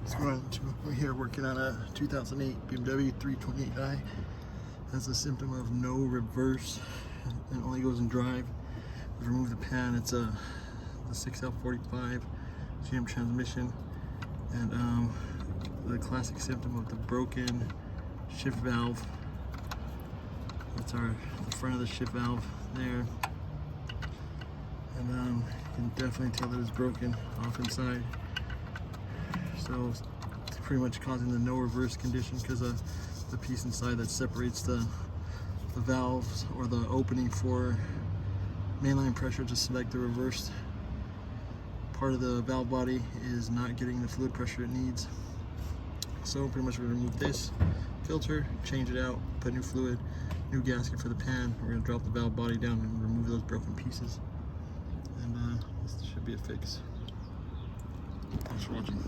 What's going on? We're here working on a 2008 Bmw 328i. Has a symptom of no reverse and only goes in drive. We remove the pan. It's the 6L45 GM transmission, and the classic symptom of the broken shift valve. That's the front of the shift valve there, and you can definitely tell that it's broken off inside. So it's pretty much causing the no reverse condition because of the piece inside that separates the valves, or the opening for mainline pressure to select the reversed part of the valve body is not getting the fluid pressure it needs. So pretty much we're going to remove this filter, change it out, put new fluid, new gasket for the pan. We're going to drop the valve body down and remove those broken pieces, and this should be a fix. Thanks for watching.